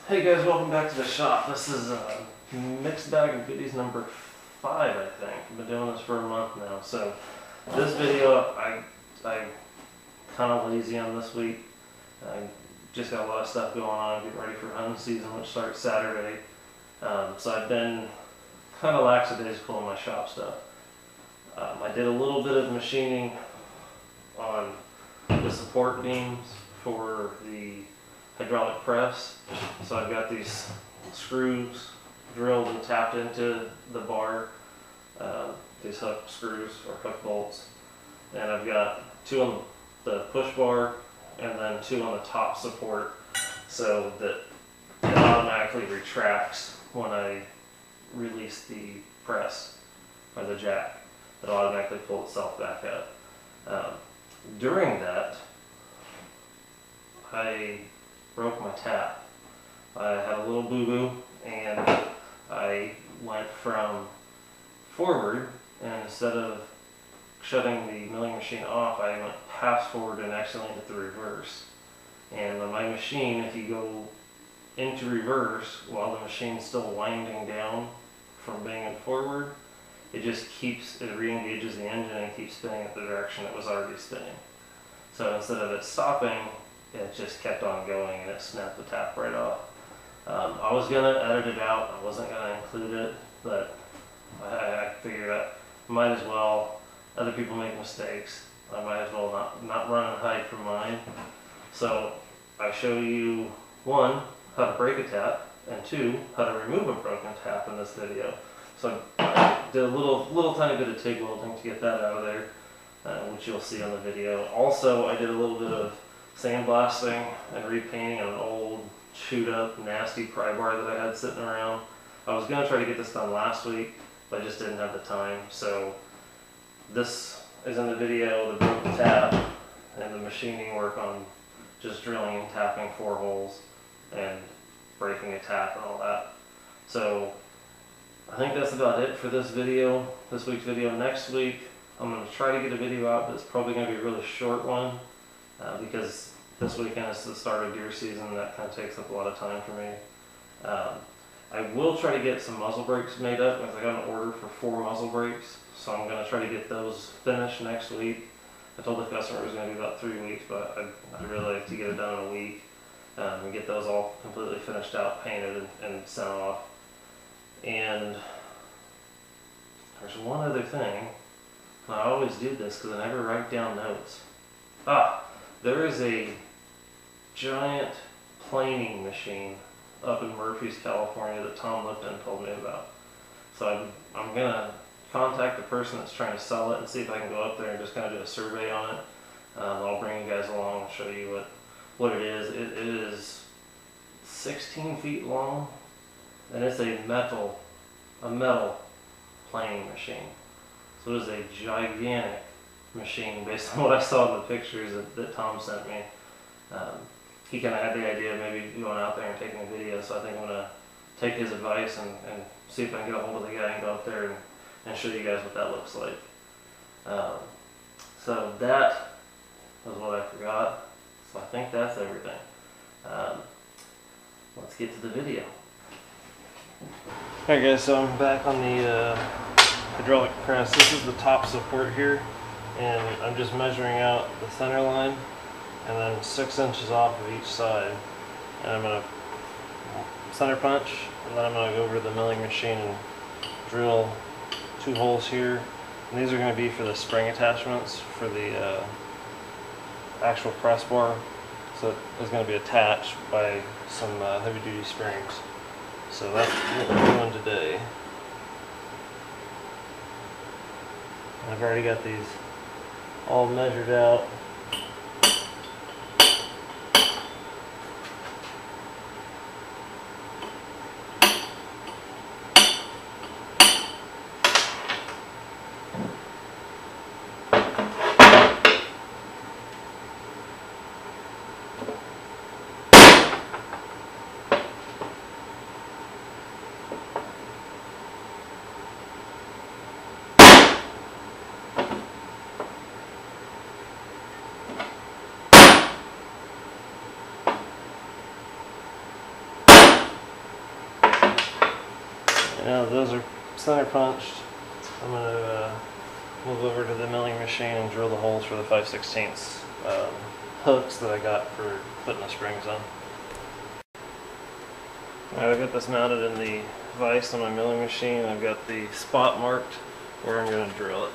Hey guys, welcome back to the shop. This is Mixed Bag of Goodies number 5, I think. I've been doing this for a month now. So this video, I'm kind of lazy on this week. I just got a lot of stuff going on, getting ready for hunting season, which starts Saturday. So I've been kind of lackadaisical in my shop stuff. I did a little bit of machining on the support beams for the hydraulic press. So I've got these screws drilled and tapped into the bar, these hook screws or hook bolts, and I've got 2 on the push bar and then 2 on the top support, so that it automatically retracts when I release the press or the jack. It'll automatically pull itself back up. During that, I broke my tap. I had a little boo-boo and I went from forward, and instead of shutting the milling machine off, I went pass forward and accidentally hit the reverse. And on my machine, if you go into reverse while the machine's still winding down from being in forward, it re-engages the engine and keeps spinning in the direction it was already spinning. So instead of it stopping, it just kept on going and it snapped the tap right off. I was going to edit it out, I wasn't going to include it, but I figured I might as well. Other people make mistakes, I might as well not run and hide from mine. So I show you, 1, how to break a tap, and 2, how to remove a broken tap in this video. So I did a little tiny bit of TIG welding to get that out of there, which you'll see on the video. Also, I did a little bit of sandblasting and repainting on an old chewed up nasty pry bar that I had sitting around. I was going to try to get this done last week, but I just didn't have the time. So this is in the video, the broken tap and the machining work on just drilling and tapping 4 holes and breaking a tap and all that. So I think that's about it for this video, this week's video. Next week I'm going to try to get a video out, but it's probably going to be a really short one. Because this weekend is the start of deer season, that kind of takes up a lot of time for me. I will try to get some muzzle brakes made up, because I got an order for 4 muzzle brakes, so I'm going to try to get those finished next week. I told the customer it was going to be about 3 weeks, but I'd really like to get it done in a week and get those all completely finished out, painted, and sent off. And there's one other thing. I always do this because I never write down notes. There is a giant planing machine up in Murphy's, California that Tom Lipton told me about. So I'm going to contact the person that's trying to sell it and see if I can go up there and just kind of do a survey on it. I'll bring you guys along and show you what it is. It is 16 feet long, and it's a metal planing machine. So it is a gigantic machine based on what I saw in the pictures that Tom sent me. He kind of had the idea of maybe going out there and taking a video, so I think I'm going to take his advice and see if I can get a hold of the guy and go up there and show you guys what that looks like. So that was what I forgot, so I think that's everything. Let's get to the video. Alright guys, so I'm back on the hydraulic press. This is the top support here, and I'm just measuring out the center line and then 6 inches off of each side, and I'm going to center punch, and then I'm going to go over to the milling machine and drill 2 holes here, and these are going to be for the spring attachments for the actual press bar, so it's going to be attached by some heavy duty springs. So that's what we're doing today. I've already got these all measured out. Now those are center punched. I'm going to move over to the milling machine and drill the holes for the 5/16 hooks that I got for putting the springs on. Alright, I've got this mounted in the vise on my milling machine. I've got the spot marked where I'm going to drill it.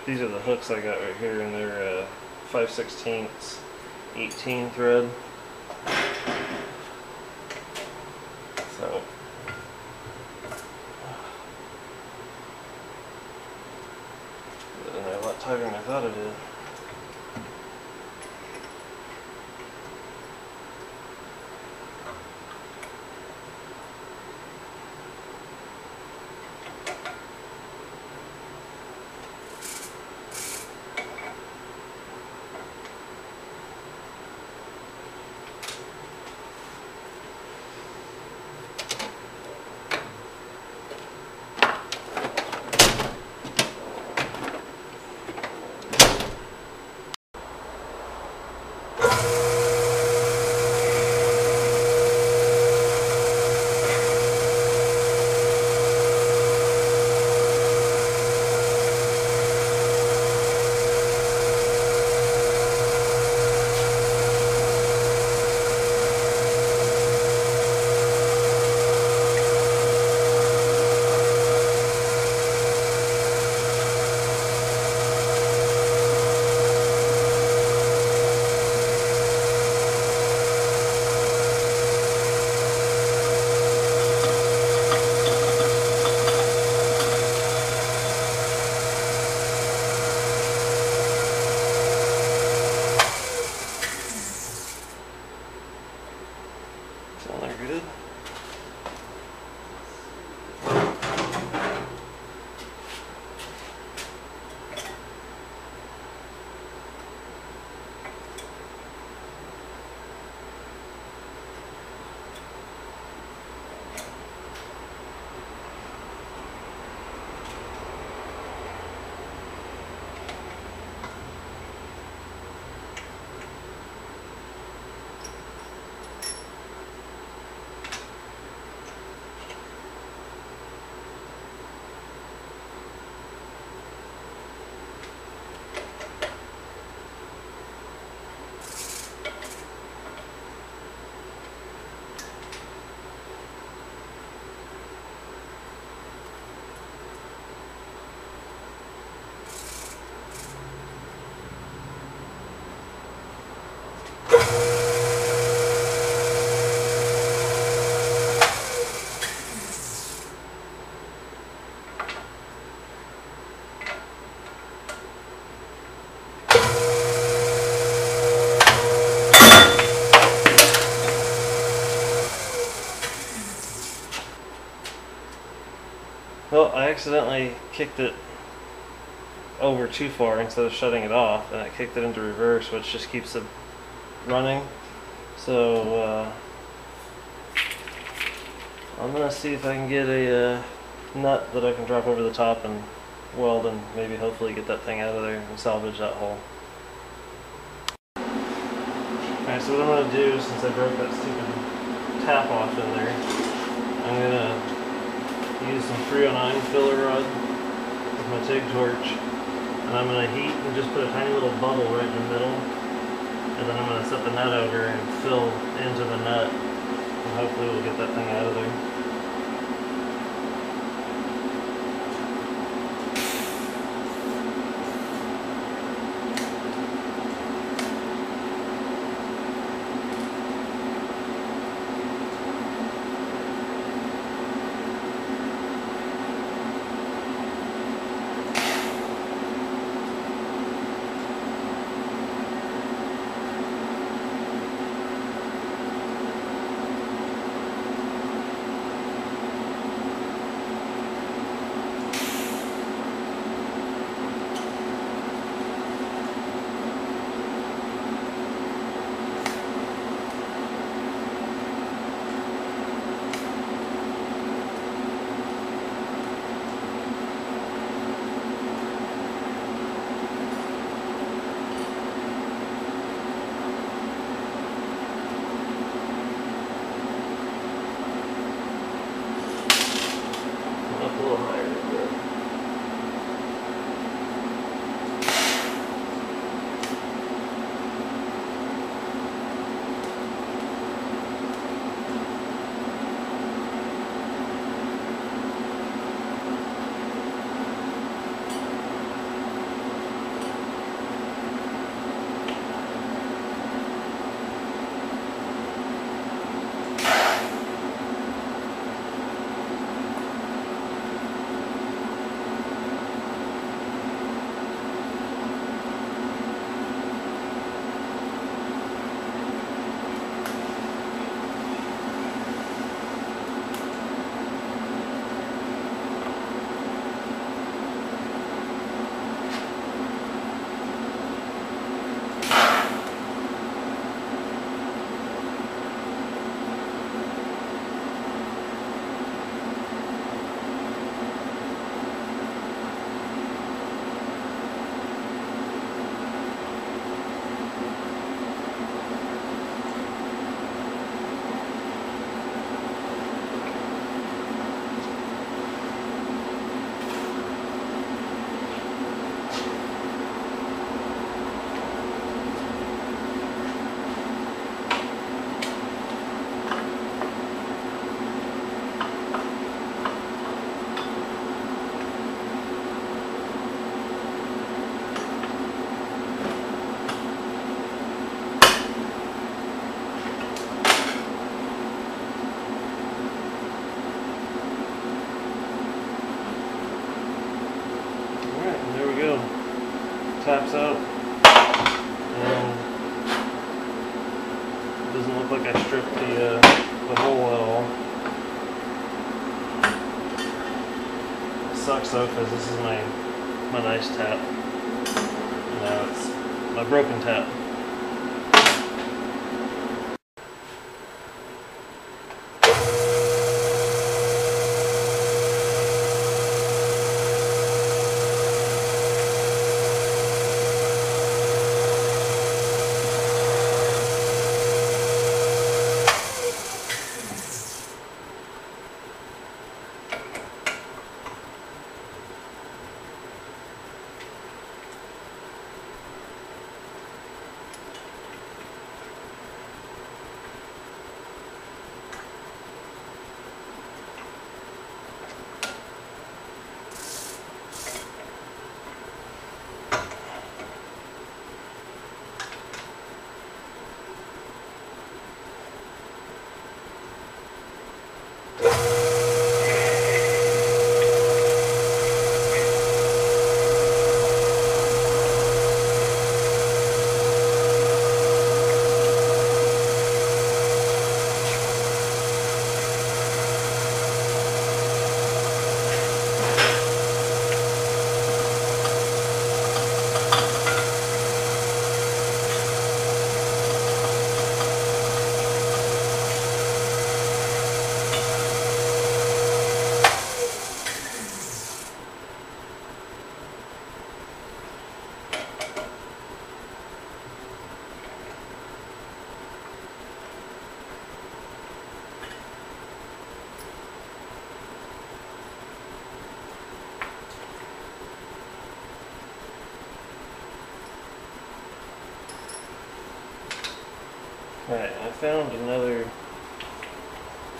These are the hooks I got right here, and they're 5/16 18 thread. So they're a lot tighter than I thought it is. Good. Well, I accidentally kicked it over too far instead of shutting it off, and I kicked it into reverse, which just keeps it running. So I'm gonna see if I can get a nut that I can drop over the top and weld, and maybe hopefully get that thing out of there and salvage that hole. Alright, so what I'm gonna do, since I broke that stupid tap off in there, I'm gonna use some 309 filler rod with my TIG torch, and I'm going to heat and just put a tiny little bubble right in the middle, and then I'm going to set the nut over and fill into the nut, and hopefully we'll get that thing out of there. taps out, and it doesn't look like I stripped the hole at all. It sucks though, because this is my nice tap. Now it's my broken tap. Alright, I found another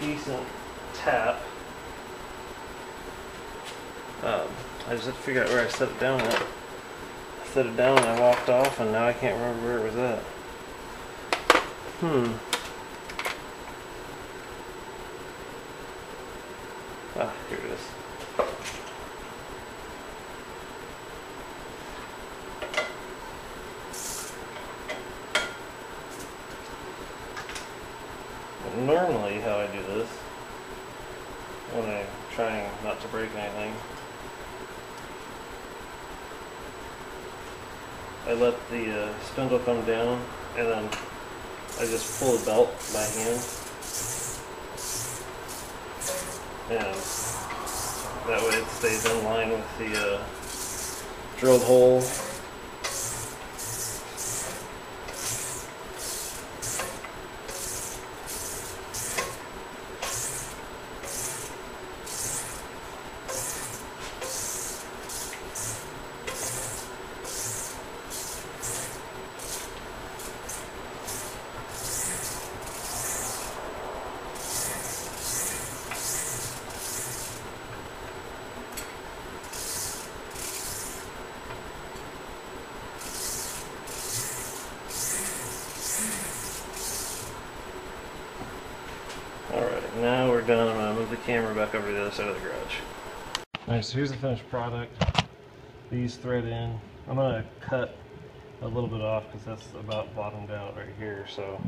decent tap. I just had to figure out where I set it down at. I set it down and I walked off, and now I can't remember where it was at. Ah, here it is. Normally how I do this, when I'm trying not to break anything, I let the spindle come down, and then I just pull the belt by hand, and that way it stays in line with the drilled hole. Alright, now we're done. I'm going to move the camera back over to the other side of the garage. Alright, so here's the finished product. These thread in. I'm going to cut a little bit off because that's about bottomed out right here. So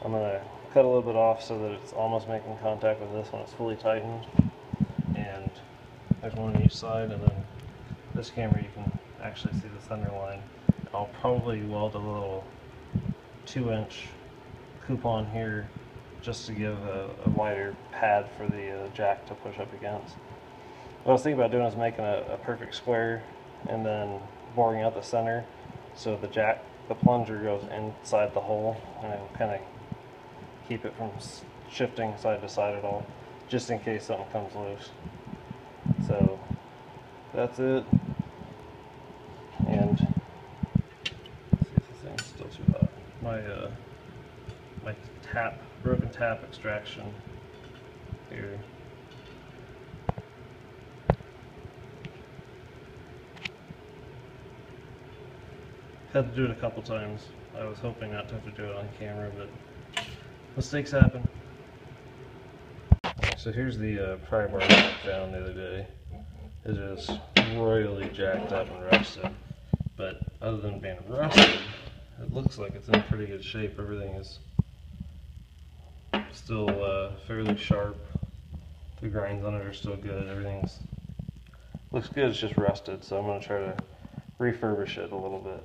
I'm going to cut a little bit off so that it's almost making contact with this when it's fully tightened. And there's one on each side, and then this camera you can actually see the center line. I'll probably weld a little 2-inch coupon here just to give a wider pad for the jack to push up against. What I was thinking about doing is making a perfect square and then boring out the center so the plunger goes inside the hole, and it'll kind of keep it from shifting side to side at all, just in case something comes loose. So that's it. And let's see if this thing's still too hot. My broken tap extraction here. Had to do it a couple times. I was hoping not to have to do it on camera, but mistakes happen. So here's the pry bar that I found the other day. It is royally jacked up and rusted, but other than being rusted, it looks like it's in pretty good shape. Everything is still fairly sharp. The grinds on it are still good. Everything's looks good. It's just rusted, so I'm going to try to refurbish it a little bit.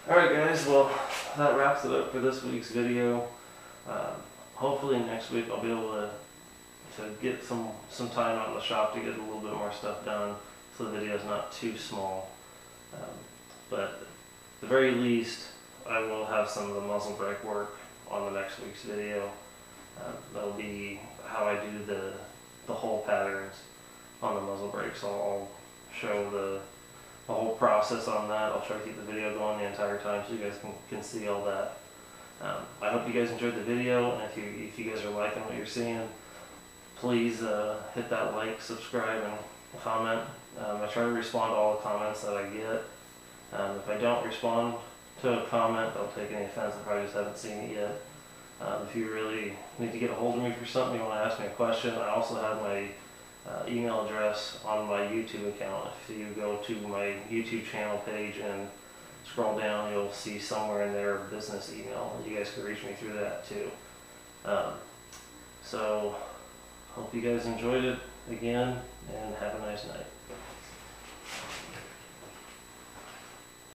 Alright guys, well that wraps it up for this week's video. Hopefully next week I'll be able to get some time out in the shop to get a little bit more stuff done so the video is not too small. But at the very least I will have some of the muzzle brake work on the next week's video. That'll be how I do the hole patterns on the muzzle brakes. I'll show the whole process on that. I'll try to keep the video going the entire time so you guys can see all that. I hope you guys enjoyed the video, and if you guys are liking what you're seeing, please hit that like, subscribe, and comment. I try to respond to all the comments that I get. If I don't respond to a comment, don't take any offense. I probably just haven't seen it yet. If you really need to get a hold of me for something, you want to ask me a question, I also have my email address on my YouTube account. If you go to my YouTube channel page and scroll down, you'll see somewhere in there a business email. You guys can reach me through that too. So, hope you guys enjoyed it again, and have a nice night.